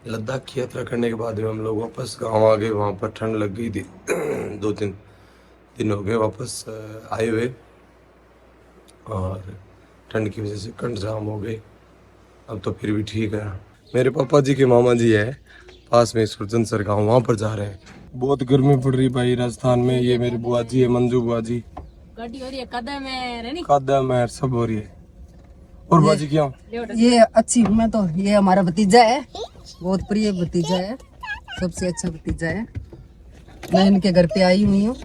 लद्दाख की यात्रा करने के बाद में हम लोग वापस गांव आ गए। वहाँ पर ठंड लग गई थी 2-3 दिन हो गए वापस आए हुए, और ठंड की वजह से कंठ जाम हो गए। अब तो फिर भी ठीक है। मेरे पापा जी के मामा जी है पास में सुरजन सर गाँव, वहाँ पर जा रहे हैं। बहुत गर्मी पड़ रही भाई राजस्थान में। ये मेरी बुआ जी है, मंजू बुआ जी। गाड़ी हो रही है, कदम है सब हो रही है। और बुआ जी क्या ये अच्छी मैं तो, ये हमारा भतीजा है, बहुत प्रिय भतीजा है, सबसे अच्छा भतीजा है। मैं इनके घर पे आई हुई हूँ।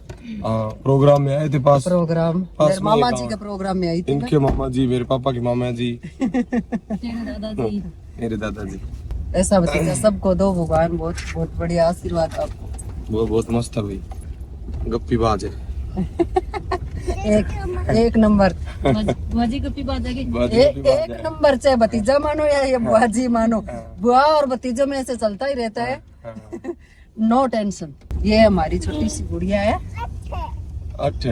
प्रोग्राम में आए थे पास मेरे मामा जी के प्रोग्राम में आई थी। इनके मामा जी, मेरे पापा के मामा जी, मेरे दादाजी। ऐसा भतीजा सबको दो भगवान, बहुत बहुत बढ़िया आशीर्वाद आपको। वो बहुत मस्त है भाई, गप्पी बाज है। एक नंबर बुआजी गप्पी बाज है। एक नंबर चाहे भतीजा मानो या ये बुआजी मानो, बुआ और भतीजों में ऐसे चलता ही रहता है। No tension. ये हमारी छोटी सी गुड़िया है। अच्छा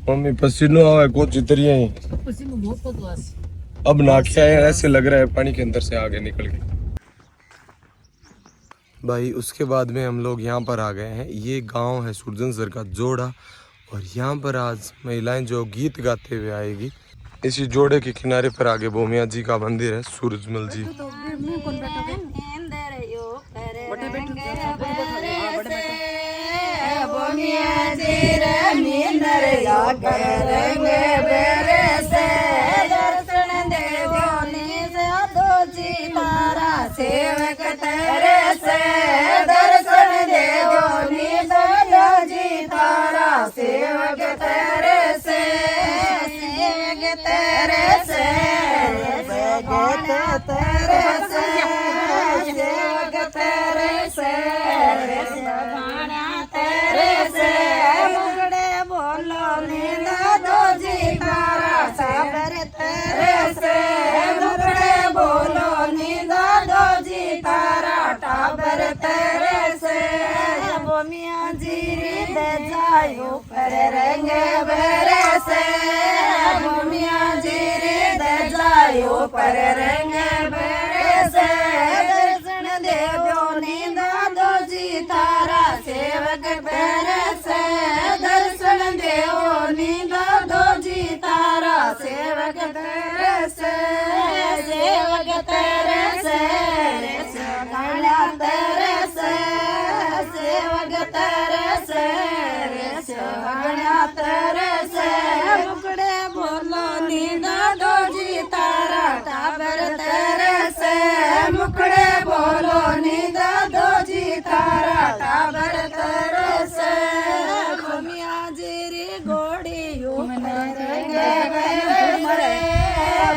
मम्मी पसीनो आवे को चितरिया ही पसीनो बहुत पतवास। अब नाके आए, ऐसे लग रहा है पानी के अंदर से आगे निकल के। भाई उसके बाद में हम लोग यहाँ पर आ गए हैं। ये गांव है सुरजन सर का जोड़ा, और यहाँ पर आज महिलाएं जो गीत गाते हुए आएगी। इसी जोड़े के किनारे पर आगे भूमिया जी का मंदिर है, सूरजमल जी। सेवक तेरे से दर्शन देवो निदो जी तारा, सेवक तेरे से, सेवक तेरे से, सेवक तेरे से, सेवक तेरे से, तेरे से, मुगड़े बोलो निदो जी तारा, साबर तेरे से, मुगड़े बोलो निदो जी तारा, टाबर तेरे से, बोमिया जी दे जायो पर रंग बेरे से, बोमिया जी दे जायो पर रंग बेरे से, दर्शन देवो निदो जी तारा, सेवक तेरे से, दर्शन देवो निदो जी तारा, सेवक तेरे से, सेवक तेरे से, तेरे से, सेवक तेरे से, तेरे से, मुकड़े बोलो निदो जी तारा, टाबर तेरे से, मुकड़े बोलो निदो जी तारा, टाबर तेरे से, भूमिया जीरी घोड़ी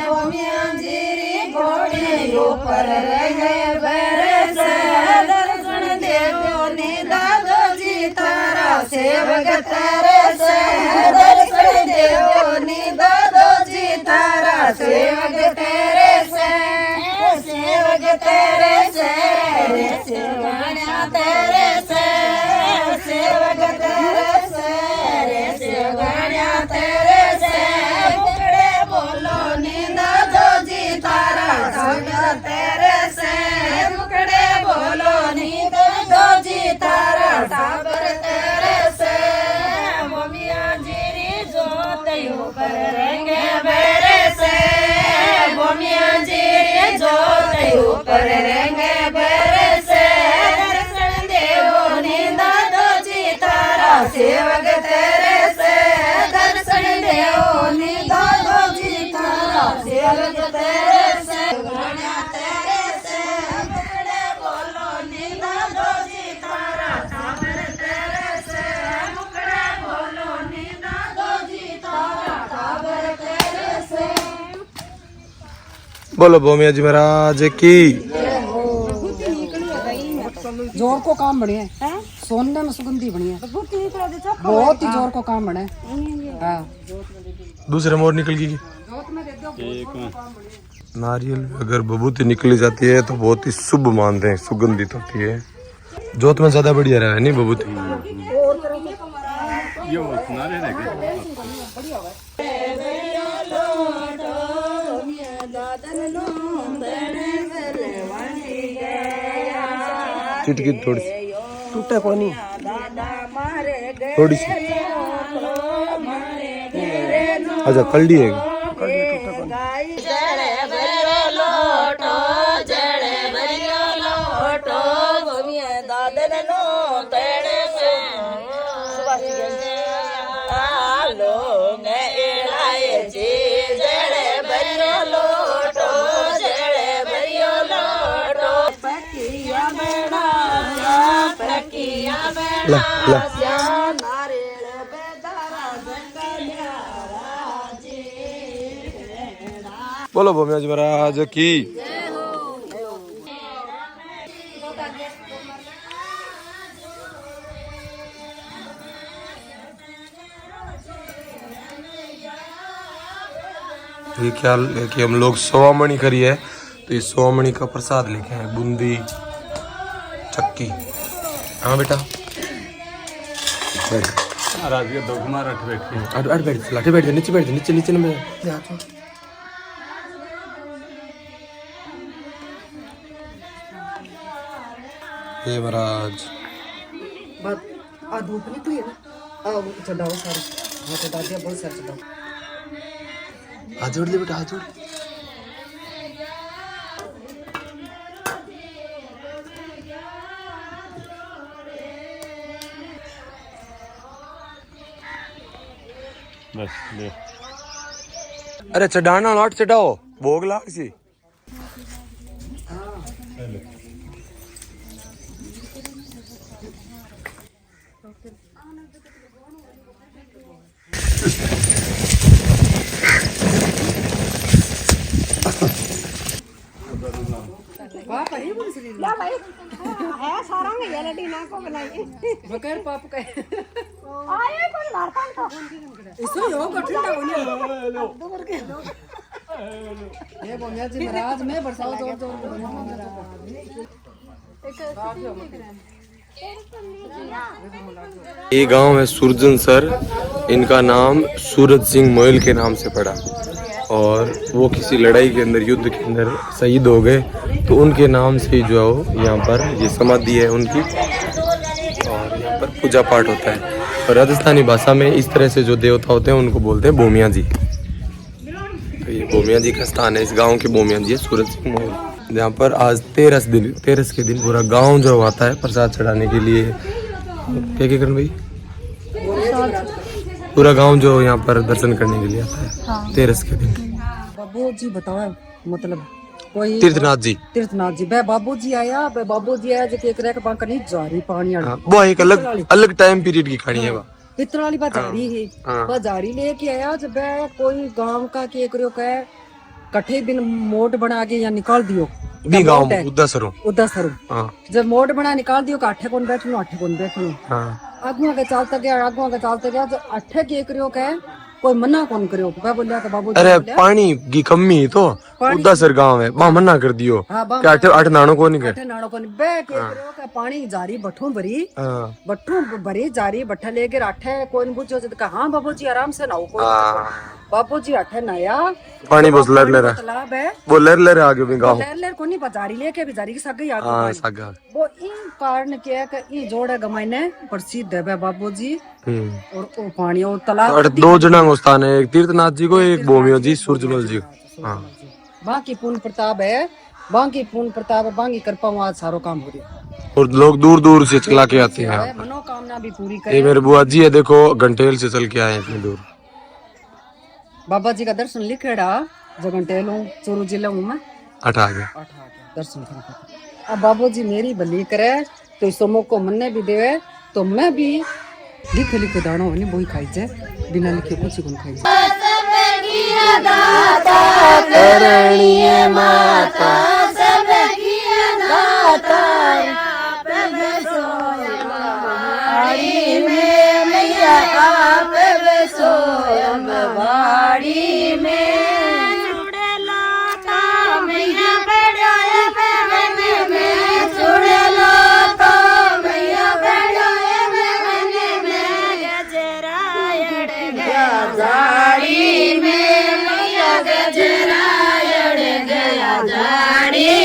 भूमिया जीरी घोड़ी ऊपर बेरे से, दर्शन देवो निदो जी तारा, सेवक तेरे से, दर्शन देवो निदो जी तारा, सेवक तेरे से, सेवक तेरे से, सेवक तेरे से, सेवक तेरे से, सेवक तेरे से, मुकड़े बोलो निदो जी तारा, सेवक तेरे से, मुकड़े बोलो निदो जी तारा, टाबर तेरे से, बोमिया जीरी जोत ऊपर रंग बेरे से, बोमिया जीरी जोत ऊपर रंग बेरे से, दर्शन देवो निदो जी तारा, सेवक तेरे से, दर्शन देवो निदो जी तारा, सेवक तेरे से, तेरे से, मुकड़े बोलो निदो जी तारा, टाबर तेरे से, मुकड़े बोलो निदो जी तारा, टाबर तेरे से। बोलो भूमिया जी महाराज की। जोर को काम बढ़िया है, सोने में सुगंधी बढ़िया, बहुत ही जोर को काम बढ़िया। हाँ दूसरे मोर निकल गई। नारियल अगर बबूती निकली जाती है तो बहुत ही शुभ मानते हैं, सुगंधित होती है। जोत में ज्यादा बढ़िया रहा है नहीं बबूती। दादन नो चिटकी थोड़ी सी टूटा कोई नहीं थोड़ी सी अच्छा कल्डी है ला ला बोलो भूमिया जी महाराज की ये ख्याल है कि हम लोग सोवामणि करी है तो ये सोवामणि का प्रसाद लेके आए बूंदी चक्की। हाँ बेटा बैठ महाराज के दोगमा रख बैठे अट बैठ लाटे बैठ नीचे बैठ नीचे नीचे में ये महाराज बात आ धूप निकली है ना आ चढ़ाओ सारे हाँ चढ़ा दिया बहुत सारे चढ़ाओ हाथ जोड़ दे बेटा हाथ जोड़ बस ले अरे चढ़ाना लौट चढ़ाओ भोग लाग सी बगैर पाप का इसो यो कठिन होनी ये बोमिया जी महाराज में बरसाओ जोर जोर ये गांव है सुरजन सर इनका नाम सूरज सिंह मोयल के नाम से पड़ा और वो किसी लड़ाई के अंदर युद्ध के अंदर शहीद हो गए तो उनके नाम से ही जो है यहाँ पर ये समाधि है उनकी और यहाँ पर पूजा पाठ होता है और राजस्थानी भाषा में इस तरह से जो देवता होते हैं उनको बोलते हैं बोमिया जी। तो ये बोमिया जी का स्थान है इस गांव के बोमिया जी है सूरज सिंह मोयल जहाँ पर आज 13 के दिन पूरा गांव जो आता है प्रसाद चढ़ाने के लिए क्या करण भाई पूरा गांव जो यहाँ पर दर्शन करने के लिए आता है 13 के दिन। बाबू जी बताओ मतलब कोई तीर्थनाथ जी बे बाबू जी आया जो केक रख बांका नहीं जारी पानी वाली वो एक अलग टाइम पीरियड की कहानी है वो पित्र वाली बाजारी है बाजारी लेके आया जब कोई गांव का केक रो का कट्ठे बिन मोट बना के या निकाल दियो भी गांव उदा सरो जब मोट बना निकाल दियो का अठे कौन बैठनो आगुआ के चलते गया जो अठे केक रो का कोई मना कौन करियो मैं बोलिया कि बाबू अरे पानी की कमी तो उदा सर गांव है वहां मना कर दियो कि आठ नानो को नहीं अठे नानो को नहीं बे केक रो का पानी जारी बठू भरी जारी बठा लेके अठे कोई बुझो जद का हां बाबू जी आराम से नाओ कोई बाबू जी अठे नया पानी बस लर तालाब है वो लर आगे भी गांव लर को नहीं बाजारी लेके बाजारी की सगई आगे वो इन कारण के कि ई जोड़े गमाइने प्रसिद्ध है बाबू जी और वो पानी और तालाब दो जना को स्थान है एक तीर्थनाथ जी को एक बोमियो जी सूरजमल जी हाँ बाकी पूर्ण प्रताप है बाकी कृपा वहाँ सारो काम हो रहा और लोग दूर दूर से चला के आते हैं मनोकामना भी पूरी ये करे मेरे बुआ जी है देखो घंटेल से चल के आए इतनी दूर बाबा जी का दर्शन लिखेड़ा जो घंटेल हूँ चूरू जिला हूँ मैं 8 आ गया दर्शन करके अब बाबू जी मेरी भली करे तो इस मौको मन्ने भी देवे तो मैं भी लिखे दानो नहीं वही खाई जाए बिना लिखे कुछ कौन खाई जाए जाड़ी में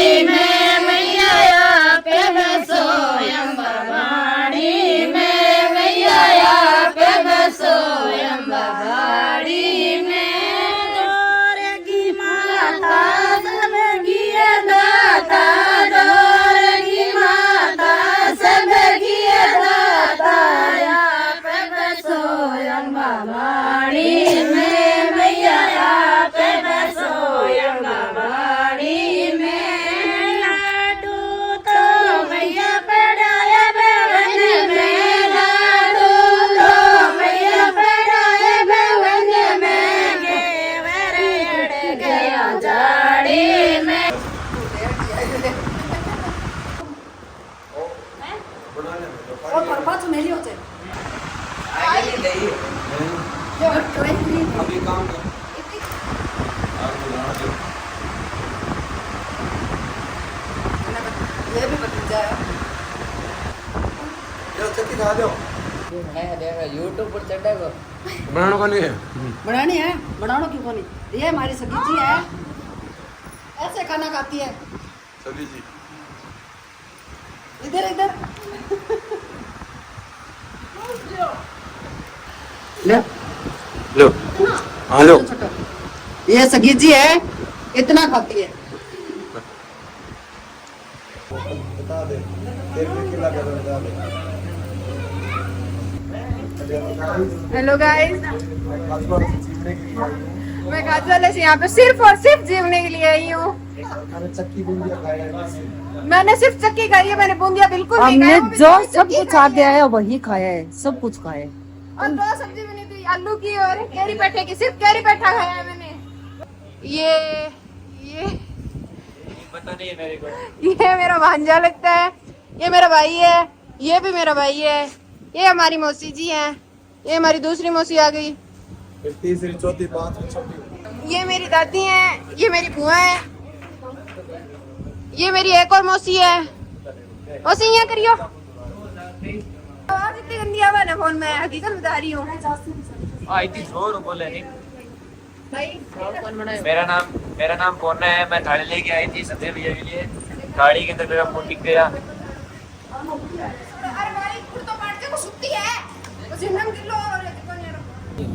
ये भी भतीजा है। चक्की खा दो यूट्यूब पर चढ़ेगा। बनाना को नहीं है बनानी है, बनाना क्यों को नहीं। ये हमारी सखी जी है, ऐसे खाना खाती है। सभी जी इधर इधर ले लो हाँ लो छोटो। ये सखी जी है, इतना खाती है। बता दे किला कर बता दे हेलो गाइस, मैं काजल से यहाँ पे सिर्फ और सिर्फ जीवने के लिए आई हूँ। चक्की बूंदिया खाया मैंने सिर्फ चक्की खाई है, मैंने बूंदिया बिल्कुल नहीं हमने खाया, वो भी जो थोड़ी सब चक्की कुछ खाई आगे आया वही खाया है, सब कुछ खाया है। और 2 सब्जी बनी थी, आलू की और कैरी पेठे की। सिर्फ कैरी पेठा खाया है मैंने। ये पता नहीं है मेरे को। ये मेरा भांजा लगता है, ये मेरा भाई है, ये भी मेरा भाई है, ये हमारी मौसी जी है, ये हमारी दूसरी मौसी आ गई, फिर तीसरी चौथी पांचवी छठी ये मेरी दादी है, ये मेरी बुआ है, ये मेरी एक और मौसी है। मौसी यहाँ करियो। आवाज इतनी गंदी आवाज है फोन में, हकीकत बता रही हूँ। आई थी छोड़ बोले नहीं। भाई मेरा नाम कोना है। मैं थाली लेके आई थी सत्य भैया के लिए। थाली के अंदर मेरा मुंह टिक गया। अरे भाई कुर्ता पाट के को सुत्ती है, उसे नम किलो और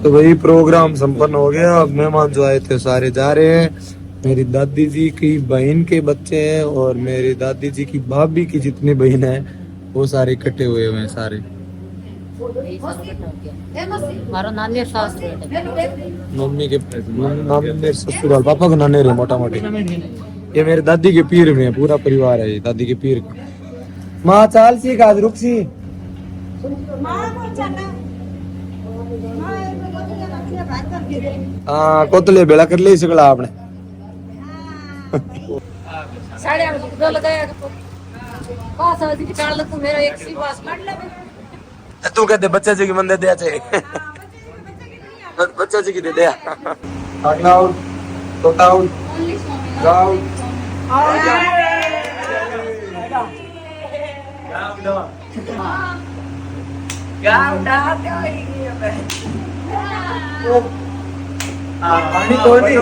तो वही प्रोग्राम संपन्न हो गया। अब मेहमान जो आए थे सारे जा रहे हैं। मेरी दादी जी की बहन के बच्चे हैं और मेरी दादी जी की भाभी की जितनी बहन है वो सारे इकट्ठे हुए हैं सारे। मारो नानी और सास मम्मी के मेरे ससुराल पापा का नाने रहे मोटा मोटी। ये मेरे दादी के पीर में है, पूरा परिवार है ये दादी के पीर का। माँ चाल सी गाज रुक सी हाँ कोतले बेड़ा कर ले सकला आपने। साढ़े 8 बजे लगाया पास आवाज की चाल तू मेरा एक सी पास काट ले। तू कहते बच्चे जी की मंदिर दे चाहिए बच्चे जी की दे दे आउट तोता आउट जाओ पानी तो नहीं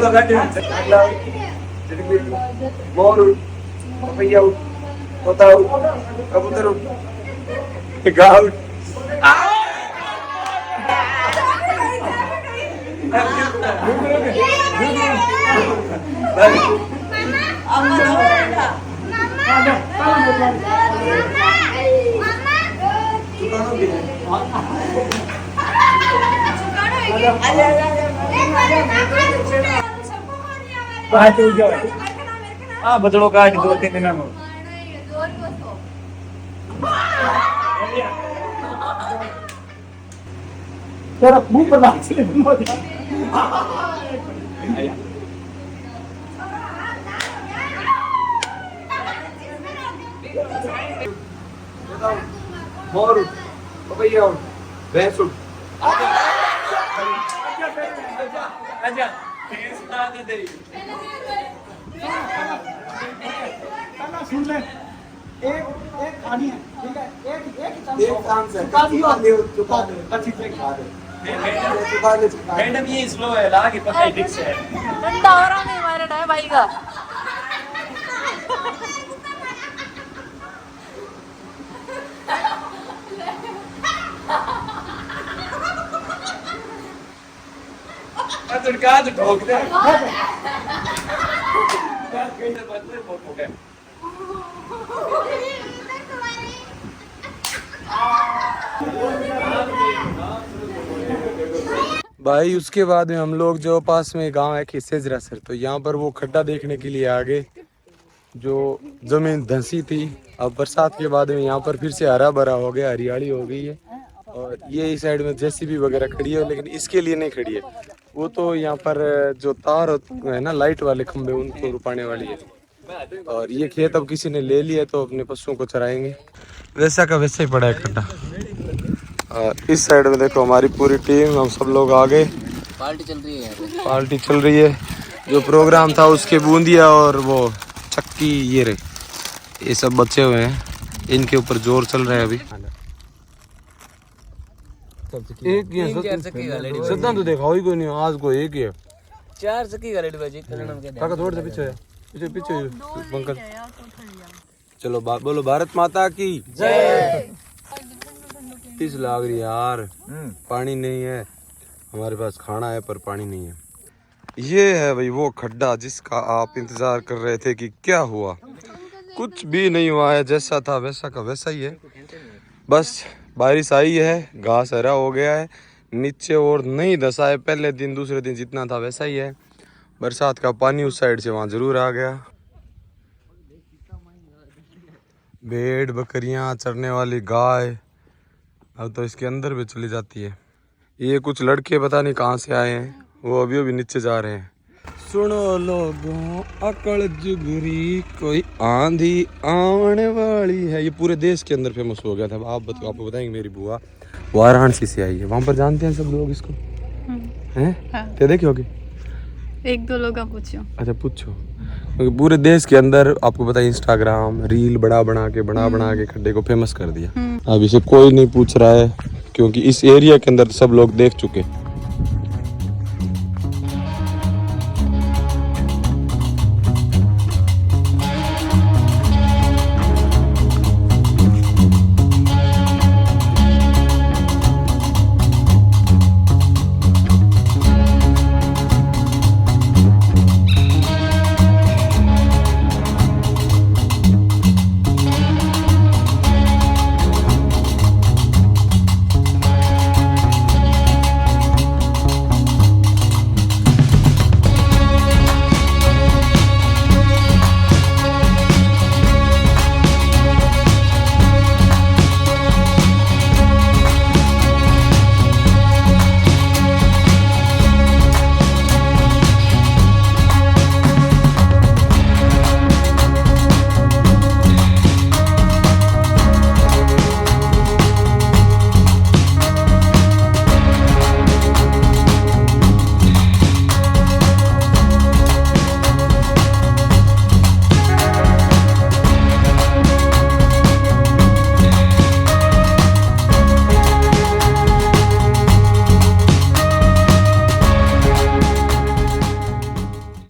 मोर पपैया तोता कबूतर गाउट बदलो काट 2-3 दिन में। तेरा मुंह पर नाच ले मोर पपैया भैंस अच्छा तेरी सुना दे तेरी। सुन ले, एक खानी है, ठीक है, एक काम से चुका दियो, चुका दे अच्छी से खा दे। मैडम ये स्लो है, ला के पता है ठीक से है। ठंडा हो रहा नहीं हमारे टाइम भाई का। तुम कहाँ से ठोक दे? भाई उसके बाद में हम लोग जो पास में गांव है खिसेजरा सर, तो यहाँ पर वो खड्डा देखने के लिए आ गए जो जमीन धंसी थी। अब बरसात के बाद में यहाँ पर फिर से हरा भरा हो गया, हरियाली हो गई है। और ये इस साइड में जेसीबी वगैरह खड़ी है, लेकिन इसके लिए नहीं खड़ी है। वो तो यहाँ पर जो तार है ना लाइट वाले खंभे, उनको रुपाने वाली है। और ये खेत अब किसी ने ले लिया तो अपने पशुओं को चराएंगे। वैसा का वैसा ही पड़ा है खड्डा। और इस साइड में देखो हमारी पूरी टीम, हम सब लोग आ गए। पार्टी चल रही है यहाँ पे। पार्टी चल रही है। जो प्रोग्राम था उसके बूंदिया और वो चक्की ये रहे, ये सब बचे हुए हैं, इनके ऊपर जोर चल रहा है अभी। एक ही है सदा तो देखा ही कोई नहीं, आज को एक ही है। 4 चक्की गाड़ी बाजी कलनम के काका थोड़ा सा पीछे है, पीछे पीछे पंकज। चलो बोलो भारत माता की जय। 30 लाग रही यार, पानी नहीं है हमारे पास, खाना है पर पानी नहीं है। ये है भाई वो खड्डा जिसका आप इंतजार कर रहे थे कि क्या हुआ, कुछ भी नहीं हुआ है, जैसा था वैसा का वैसा ही है। बस बारिश आई है, घास हरा हो गया है नीचे और नहीं धसा है, पहले दिन दूसरे दिन जितना था वैसा ही है। बरसात का पानी उस साइड से वहाँ जरूर आ गया। भेड़ बकरियाँ, चरने वाली गाय अब तो इसके अंदर भी चली जाती है। ये कुछ लड़के पता नहीं कहाँ से आए हैं, वो अभी अभी नीचे जा रहे हैं। सुनो लोगों अकड़ जुगरी कोई आंधी आने वाली है, ये पूरे देश के अंदर फेमस हो गया था। आपको बताएंगे, मेरी बुआ वाराणसी से आई है, वहाँ पर जानते हैं सब लोग इसको हैं। हाँ। ते देखे होगे 1-2 लोग आप पूछो। अच्छा पूछो, क्योंकि पूरे देश के अंदर आपको पता है इंस्टाग्राम रील बना के खड्डे को फेमस कर दिया। अब इसे कोई नहीं पूछ रहा है क्योंकि इस एरिया के अंदर सब लोग देख चुके।